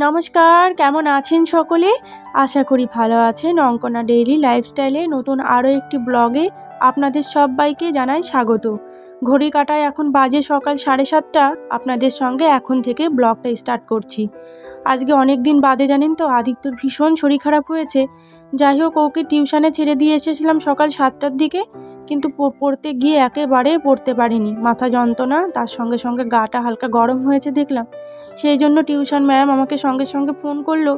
নমস্কার, কেমন আছেন সকলে? আশা করি ভালো আছেন। অঙ্কনা ডেইলি লাইফস্টাইলে নতুন আরও একটি ব্লগে আপনাদের সবাইকে জানাই স্বাগত। ঘড়ি কাটায় এখন বাজে সকাল 7:30। আপনাদের সঙ্গে এখন থেকে ব্লগটা স্টার্ট করছি। আজকে অনেক দিন বাদে জানেন তো, আদিত্যর ভীষণ শরীর খারাপ হয়েছে। যাই হোক, ওকে টিউশনে ছেড়ে দিয়ে এসেছিলাম সকাল 7টার দিকে, কিন্তু পড়তে গিয়ে একেবারে পড়তে পারিনি। মাথা যন্ত্রণা, তার সঙ্গে সঙ্গে গাটা হালকা গরম হয়েছে দেখলাম। সেই জন্য টিউশন ম্যাম আমাকে সঙ্গে সঙ্গে ফোন করলো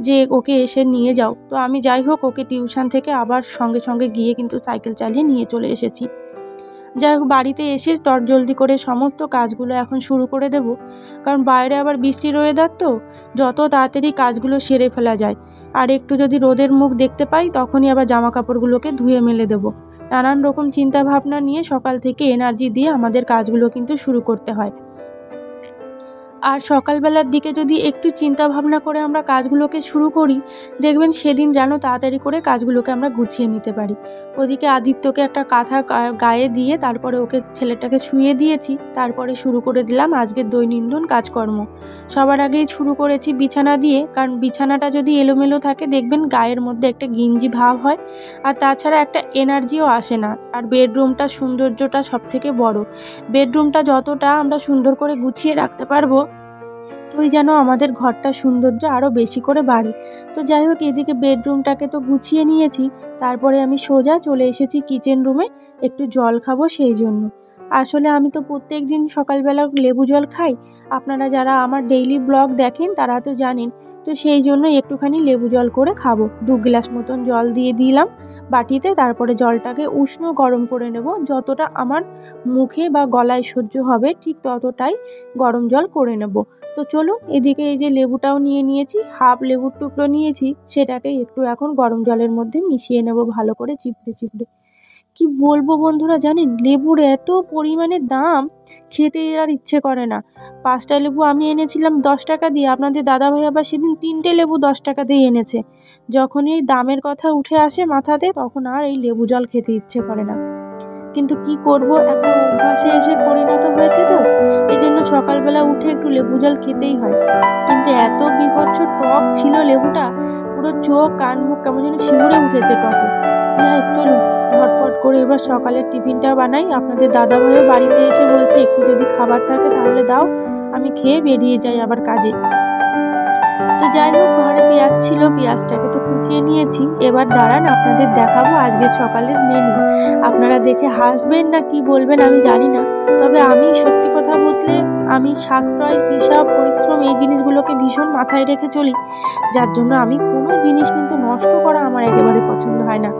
যে ওকে এসে নিয়ে যাও। তো আমি যাই হোক ওকে টিউশন থেকে আবার সঙ্গে সঙ্গে গিয়ে কিন্তু সাইকেল চালিয়ে নিয়ে চলে এসেছি। যাই হোক, বাড়িতে এসে জলদি করে সমস্ত কাজগুলো এখন শুরু করে দেব, কারণ বাইরে আবার বৃষ্টির ওয়েদার, তো যত তাড়াতাড়ি কাজগুলো সেরে ফেলা যায়। আর একটু যদি রোদের মুখ দেখতে পাই তখনই আবার জামা কাপড়গুলোকে ধুয়ে মেলে দেবো। নানান রকম চিন্তা ভাবনা নিয়ে সকাল থেকে এনার্জি দিয়ে আমাদের কাজগুলো কিন্তু শুরু করতে হয়। আর সকালবেলার দিকে যদি একটু চিন্তা ভাবনা করে আমরা কাজগুলোকে শুরু করি, দেখবেন সেদিন যেন তাড়াতাড়ি করে কাজগুলোকে আমরা গুছিয়ে নিতে পারি। ওদিকে আদিত্যকে একটা কাঁথা গায়ে দিয়ে তারপরে ওকে ছেলেটাকে শুইয়ে দিয়েছি। তারপরে শুরু করে দিলাম আজকের দৈনন্দিন কাজকর্ম। সবার আগেই শুরু করেছি বিছানা দিয়ে, কারণ বিছানাটা যদি এলোমেলো থাকে দেখবেন গায়ের মধ্যে একটা গিঞ্জি ভাব হয়, আর তাছাড়া একটা এনার্জিও আসে না। আর বেডরুমটার সৌন্দর্যটা সবথেকে বড়। বেডরুমটা যতটা আমরা সুন্দর করে গুছিয়ে রাখতে পারবো, তুই যেন আমাদের ঘরটার সৌন্দর্য আরও বেশি করে বাড়ে। তো যাই হোক, এদিকে বেডরুমটাকে তো গুছিয়ে নিয়েছি। তারপরে আমি সোজা চলে এসেছি কিচেন রুমে, একটু জল খাবো সেই জন্য। আসলে আমি তো প্রত্যেক দিন সকালবেলা লেবু জল খাই। আপনারা যারা আমার ডেইলি ব্লগ দেখেন তারা তো জানেন। তো সেই জন্য একটুখানি লেবু জল করে খাবো। 2 গ্লাস মতন জল দিয়ে দিলাম বাটিতে। তারপরে জলটাকে উষ্ণ গরম করে নেব, যতটা আমার মুখে বা গলায় সহ্য হবে ঠিক ততটাই গরম জল করে নেব। তো চলুন, এদিকে এই যে লেবুটাও নিয়ে নিয়েছি, হাফ লেবুর টুকরো নিয়েছি, সেটাকে একটু এখন গরম জলের মধ্যে মিশিয়ে নেব ভালো করে চিপড়ে চিপড়ে। কি বলবো বন্ধুরা, জানেন লেবুর এত পরিমাণে দাম, খেতে আর ইচ্ছে করে না। 5টা লেবু আমি এনেছিলাম 10 টাকা দিয়ে, আপনাদের দাদাভাই আবার সেদিন 3টে লেবু 10 টাকা দিয়ে এনেছে। যখনই এই দামের কথা উঠে আসে মাথাতে, তখন আর এই লেবু জল খেতে ইচ্ছে করে না। কিন্তু কি করব, একটা অভ্যাসে এসে পরিণত হয়েছে, তো এই জন্য সকালবেলা উঠে একটু লেবু জল খেতেই হয়। কিন্তু এত বিভৎস টক ছিল লেবুটা, পুরো চোখ কান মুখ কেমন যেন শিউরে উঠেছে টকে। যাই চলুন, ঝটপট করে এবার সকালের টিফিনটা বানাই। আপনাদের দাদাভাইও বাড়িতে এসে বলছে একটু যদি খাবার থাকে তাহলে দাও, আমি খেয়ে বেরিয়ে যাই আবার কাজে। তো যাই হোক, ঘরে পেঁয়াজ ছিল, পেঁয়াজটাকে তো কুচিয়ে নিয়েছি। এবার দাঁড়ান, আপনাদের দেখাবো আজকে সকালের মেনু। আপনারা দেখে হাসবেন না কি বলবেন আমি জানি না, তবে আমি সত্যি কথা বলতে আমি সাশ্রয়, হিসাব, পরিশ্রম এই জিনিসগুলোকে ভীষণ মাথায় রেখে চলি, যার জন্য আমি কোনো জিনিস কিন্তু নষ্ট করা আমার একেবারে পছন্দ হয় না।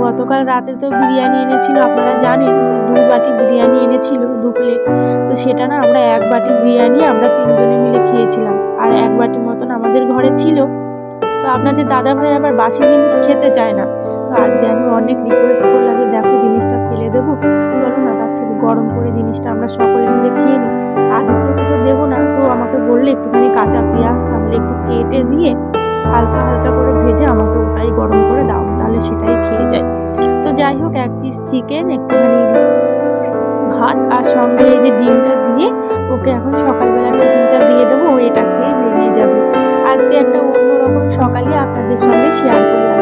গতকাল রাতে তো বিরিয়ানি এনেছিল, আপনারা জানেন, 2 বাটি বিরিয়ানি এনেছিল, 2 প্লেট। তো সেটা না, আমরা 1 বাটি বিরিয়ানি আমরা 3 জনে মিলে খেয়েছিলাম, আর 1 বাটি মতন আমাদের ঘরে ছিল। তো আপনাদের দাদাভাই আবার বাসি জিনিস খেতে চায় না। তো আজকে আমি অনেক রিকোয়েস্ট করলাম যে দেখো জিনিসটা ফেলে দেবো, চলো না তার থেকে গরম করে জিনিসটা আমরা সকলে মিলে খেয়ে নিই। আদিত্যকে তো দেবো না, তো আমাকে বললে একটুখানি কাঁচা পেঁয়াজ তাহলে একটু কেটে দিয়ে হালকা হালকা করে ভেজে আমাকে ওটাই গরম করে দাও, তাহলে সেটাই খেয়ে যায়। তো যাই হোক, 1 পিস চিকেন, একটুখানি ভাত, আর সঙ্গে এই যে ডিমটা দিয়ে ওকে এখন সকালবেলা টিফিনটা দিয়ে দেবো, ও এটা খেয়ে বেরিয়ে যাবে। আজকে একটা অন্যরকম সকালে আপনাদের সঙ্গে শেয়ার করলাম।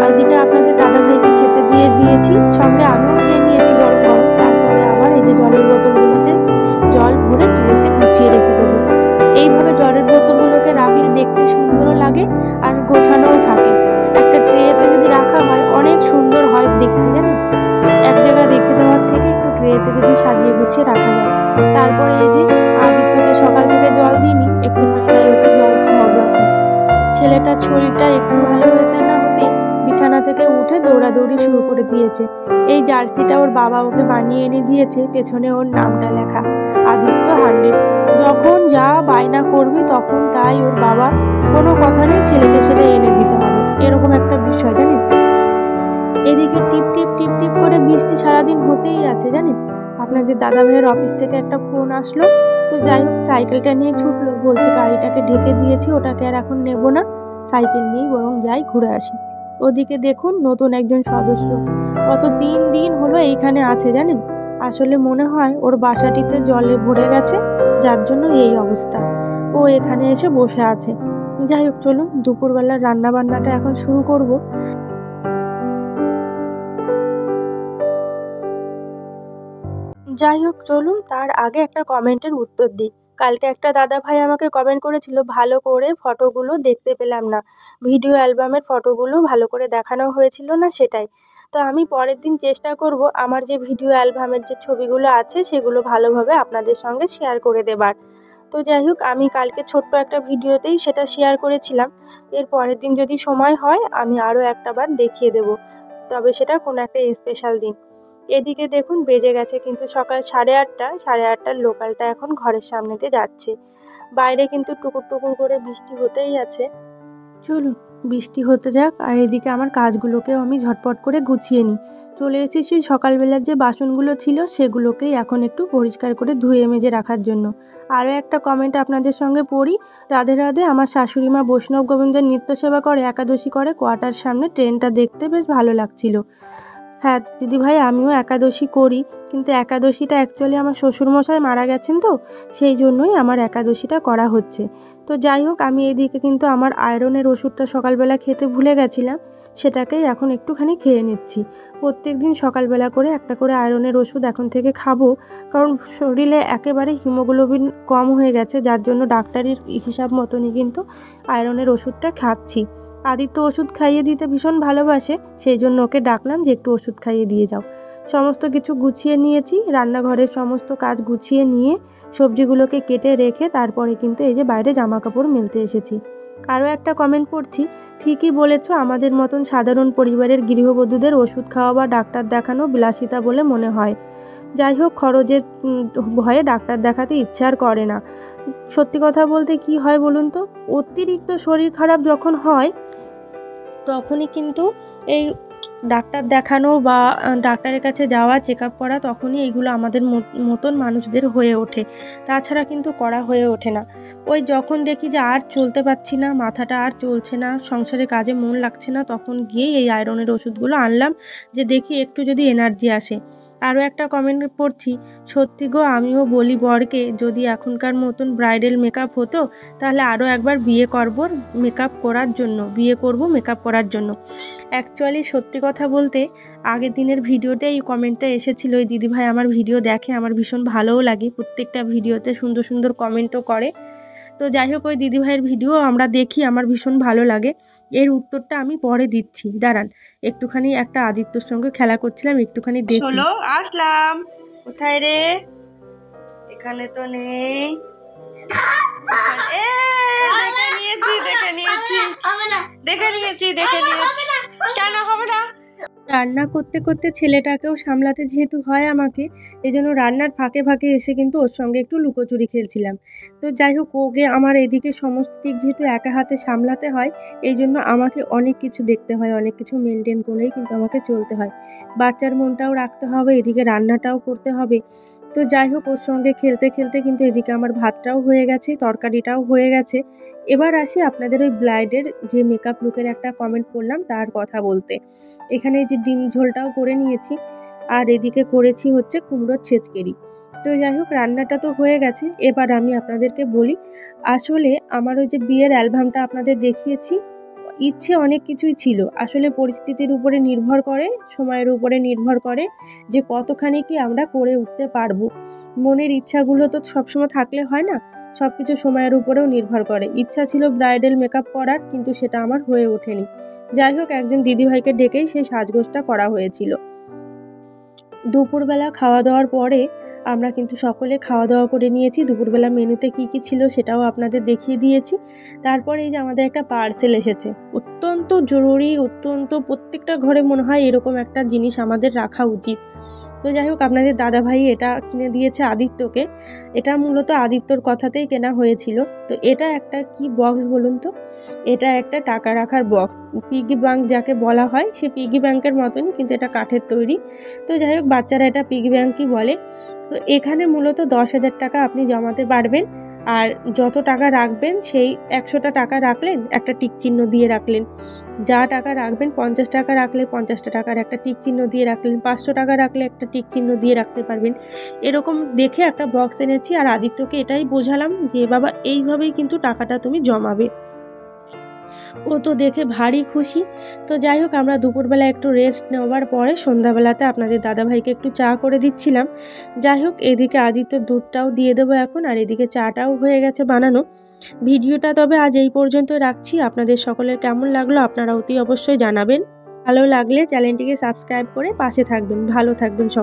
ওদিকে আপনাদের দাদাভাইকে খেতে দিয়ে দিয়েছি, সঙ্গে আমিও খেয়ে নিয়েছি গরম গরম। তারপরে আবার এই যে জলের বোতলগুলোতে জল ভরে ট্রেতে গুছিয়ে রেখে দেবো। এইভাবে জলের বোতলগুলোকে রাখলে দেখতে সুন্দরও লাগে আর গোছানোও থাকে। একটা ট্রেতে যদি রাখা হয় অনেক সুন্দর হয় দেখতে, জানেন। এক জায়গায় রেখে দেওয়ার থেকে একটু ট্রেতে যদি সাজিয়ে গুছিয়ে রাখা যায়। তারপরে এই যে আদিত্যকে সকাল থেকে জল দিইনি, একটুখানি তাই ওকে জল খাওয়াবো এখন। ছেলেটার শরীরটা একটু ভালো হতে না হতেই বিছানা থেকে উঠে দৌড়াদৌড়ি শুরু করে দিয়েছে। এই জার্সিটা ওর বাবা ওকে বানিয়ে এনে দিয়েছে, পেছনে ওর নামটা লেখা, আদিত্য 100। যখন যা বায়না করবে তখন তাই ওর বাবা, কোনো কথা নেই, ছেলেকে সেটা এনে দিতে হবে, এরকম একটা বিষয়, জানেন। এদিকে টিপ টিপ টিপ টিপ করে বৃষ্টি সারাদিন হতেই আছে, জানেন। আপনাদের দাদাভাইয়ের অফিস থেকে একটা ফোন আসলো। তো যাই হোক, সাইকেলটা নিয়ে ছুটলো, বলছে গাড়িটাকে ঢেকে দিয়েছি, ওটাকে আর এখন নেব না, সাইকেল নিয়েই বরং যাই ঘুরে আসি। ওদিকে দেখুন নতুন একজন সদস্য, গত 3 দিন হলো এইখানে আছে, জানেন। আসলে মনে হয় ওর বাসাটিতে জলে ভরে গেছে, যার জন্য এই অবস্থা। ও এখানে এসে বসে আছে। যাই হোক, চলুন দুপুরবেলার রান্না বান্নাটা এখন শুরু করব। যাই হোক, চলুন তার আগে একটা কমেন্টের উত্তর দিই। কালকে একটা দাদা ভাই আমাকে কমেন্ট করেছিল, ভালো করে ফটোগুলো দেখতে পেলাম না, ভিডিও অ্যালবামের ফটোগুলো ভালো করে দেখানো হয়েছিল না, সেটাই। তো আমি পরের দিন চেষ্টা করব আমার যে ভিডিও অ্যালবামের যে ছবিগুলো আছে সেগুলো ভালোভাবে আপনাদের সঙ্গে শেয়ার করে দেবার। তো যাই হোক, আমি কালকে ছোট্ট একটা ভিডিওতেই সেটা শেয়ার করেছিলাম। এর পরের দিন যদি সময় হয় আমি আরও একটা বার দেখিয়ে দেব, তবে সেটা কোনো একটা স্পেশাল দিন। এদিকে দেখুন বেজে গেছে কিন্তু সকাল 8:30। 8:30টার লোকালটা এখন ঘরের সামনে দিয়ে যাচ্ছে। বাইরে কিন্তু টুকুর টুকুর করে বৃষ্টি হতেই আছে। চলুন বৃষ্টি হতে যাক, আর এদিকে আমার কাজগুলোকেও আমি ঝটপট করে গুছিয়ে নিই। চলে এসেছি সকালবেলার যে বাসনগুলো ছিল সেগুলোকেই এখন একটু পরিষ্কার করে ধুয়ে মেজে রাখার জন্য। আরও একটা কমেন্ট আপনাদের সঙ্গে পড়ি। রাধে রাধে, আমার শাশুড়ি মা বৈষ্ণব গোবিন্দের নিত্য সেবা করে, একাদশী করে, কোয়ার্টার সামনে ট্রেনটা দেখতে বেশ ভালো লাগছিল। হ্যাঁ দিদিভাই, আমিও একাদশী করি, কিন্তু একাদশীটা অ্যাকচুয়ালি আমার শ্বশুরমশাই মারা গেছেন, তো সেই জন্যই আমার একাদশীটা করা হচ্ছে। তো যাই হোক, আমি এদিকে কিন্তু আমার আয়রনের ওষুধটা সকালবেলা খেতে ভুলে গেছিলাম, সেটাকেই এখন একটুখানি খেয়ে নিচ্ছি। প্রত্যেক দিন সকালবেলা করে একটা করে আয়রনের ওষুধ এখন থেকে খাবো, কারণ শরীরে একেবারে হিমোগ্লোবিন কম হয়ে গেছে, যার জন্য ডাক্তারের হিসাব মতনই কিন্তু আয়রনের ওষুধটা খাচ্ছি। আদিত্য ওষুধ খাইয়ে দিতে ভীষণ ভালোবাসে, সেই জন্য ওকে ডাকলাম যে একটু ওষুধ খাইয়ে দিয়ে যাও। সমস্ত কিছু গুছিয়ে নিয়েছি, রান্নাঘরের সমস্ত কাজ গুছিয়ে নিয়ে সবজিগুলোকে কেটে রেখে তারপরে কিন্তু এই যে বাইরে জামা কাপড় মেলতে এসেছি। আরও একটা কমেন্ট পড়ছি, ঠিকই বলেছ, আমাদের মতন সাধারণ পরিবারের গৃহবধূদের ওষুধ খাওয়া বা ডাক্তার দেখানো বিলাসিতা বলে মনে হয়। যাই হোক, খরচের ভয়ে ডাক্তার দেখাতে ইচ্ছে আর করে না। সত্যি কথা বলতে কি হয় বলুন তো, অতিরিক্ত শরীর খারাপ যখন হয় তখনই কিন্তু এই ডাক্তার দেখানো বা ডাক্তারের কাছে যাওয়া, চেক আপ করা, তখনই এইগুলো আমাদের মতন মানুষদের হয়ে ওঠে। তাছাড়া কিন্তু করা হয়ে ওঠে না। ওই যখন দেখি যে আর চলতে পারছি না, মাথাটা আর চলছে না, সংসারে কাজে মন লাগছে না, তখন গিয়েই এই আয়রনের ওষুধগুলো আনলাম, যে দেখি একটু যদি এনার্জি আসে। আরও একটা কমেন্ট পড়ছি, সত্যি গো, আমিও বলি বরকে, যদি এখনকার মতন ব্রাইডাল মেকআপ হতো তাহলে আরও একবার বিয়ে করব মেকআপ করার জন্য, বিয়ে করব মেকআপ করার জন্য। অ্যাকচুয়ালি সত্যি কথা বলতে আগের দিনের ভিডিওতে এই কমেন্টটা এসেছিলো। এই দিদিভাই আমার ভিডিও দেখে, আমার ভীষণ ভালোও লাগে, প্রত্যেকটা ভিডিওতে সুন্দর সুন্দর কমেন্টও করে। তো যাই হোক, ওই দিদিভাইয়ের ভিডিও আমরা দেখি, আমার ভীষণ ভালো লাগে। এর উত্তরটা আমি পরে দিচ্ছি, দাঁড়ান একটুখানি, একটা আদিত্যর সঙ্গে খেলা করছিলাম, একটুখানি দেখি। চলো আসলাম। কোথায় রে? এখানে তো নেই। দেখে নিয়েছি। কেন হবে না? রান্না করতে করতে ছেলেটাকেও সামলাতে যেহেতু হয় আমাকে, এই জন্য রান্নার ফাঁকে ফাঁকে এসে কিন্তু ওর সঙ্গে একটু লুকোচুরি খেলছিলাম। তো যাই হোক, ওকে আমার এদিকে সমস্ত দিক যেহেতু একা হাতে সামলাতে হয়, এই জন্য আমাকে অনেক কিছু দেখতে হয়, অনেক কিছু মেনটেন করেই কিন্তু আমাকে চলতে হয়। বাচ্চার মনটাও রাখতে হবে, এদিকে রান্নাটাও করতে হবে। তো যাই হোক, ওর সঙ্গে খেলতে খেলতে কিন্তু এদিকে আমার ভাতটাও হয়ে গেছে, তরকারিটাও হয়ে গেছে। এবার আসি আপনাদের ওই ব্লাইডের যে মেকআপ লুকের একটা কমেন্ট করলাম তার কথা বলতে। এখানে যে ডিম ঝোলটাও করে নিয়েছি, আর এদিকে করেছি হচ্ছে কুমড়োর ছেচকেরি। তো যাই হোক, রান্নাটা তো হয়ে গেছে। এবার আমি আপনাদেরকে বলি, আসলে আমার ওই যে বিয়ের অ্যালবামটা আপনাদের দেখিয়েছি, ইচ্ছে অনেক কিছুই ছিল, আসলে পরিস্থিতির উপরে নির্ভর করে, সময়ের উপরে নির্ভর করে যে কতখানি কি আমরা করে উঠতে পারবো। মনের ইচ্ছাগুলো তো সবসময় থাকলে হয় না, সব কিছু সময়ের উপরেও নির্ভর করে। ইচ্ছা ছিল ব্রাইডাল মেকআপ করার, কিন্তু সেটা আমার হয়ে ওঠেনি। যাই হোক, একজন দিদিভাইকে ডেকেই সেই সাজগোজটা করা হয়েছিল। দুপুরবেলা খাওয়া দাওয়ার পরে আমরা কিন্তু সকলে খাওয়া দাওয়া করে নিয়েছি। দুপুরবেলা মেনুতে কি কি ছিল সেটাও আপনাদের দেখিয়ে দিয়েছি। তারপরে এই যে আমাদের একটা পার্সেল এসেছে, অত্যন্ত জরুরি, অত্যন্ত প্রত্যেকটা ঘরে মনে হয় এরকম একটা জিনিস আমাদের রাখা উচিত। তো যাই হোক, আপনাদের দাদাভাই এটা কিনে দিয়েছে আদিত্যকে। এটা মূলত আদিত্যর কথাতেই কেনা হয়েছিল। তো এটা একটা কি বক্স বলুন তো, এটা একটা টাকা রাখার বক্স, পিগি ব্যাংক যাকে বলা হয়, সে পিগি ব্যাংকের মতনই, কিন্তু এটা কাঠের তৈরি। তো যাই হোক, বাচ্চারা এটা পিগি ব্যাংকই বলে। তো এখানে মূলত 10,000 টাকা আপনি জমাতে পারবেন, আর যত টাকা রাখবেন সেই 100টা টাকা রাখলেন, একটা টিক চিহ্ন দিয়ে রাখলেন। যা টাকা রাখবেন, 50 টাকা রাখলে 50টা টাকার একটা টিক চিহ্ন দিয়ে রাখলেন, 500 টাকা রাখলে একটা টিক চিহ্ন দিয়ে রাখতে পারবেন। এরকম দেখে একটা বক্স এনেছি, আর আদিত্যকে এটাই বোঝালাম যে বাবা, এইভাবেই কিন্তু টাকাটা তুমি জমাবে। ও তো দেখে ভারী খুশি। তো যাই হোক, আমরা দুপুরবেলা একটু রেস্ট নেওয়ার পরে সন্ধ্যাবেলাতে আপনাদের দাদাভাইকে একটু চা করে দিচ্ছিলাম। যাই হোক, এদিকে আদিত্য দুধটাও দিয়ে দেবো এখন, আর এদিকে চাটাও হয়ে গেছে বানানো। ভিডিওটা তবে আজ এই পর্যন্ত রাখছি। আপনাদের সকলের কেমন লাগলো আপনারা অতি অবশ্যই জানাবেন। ভালো লাগলে চ্যানেলটিকে সাবস্ক্রাইব করে পাশে থাকবেন। ভালো থাকবেন সবাই।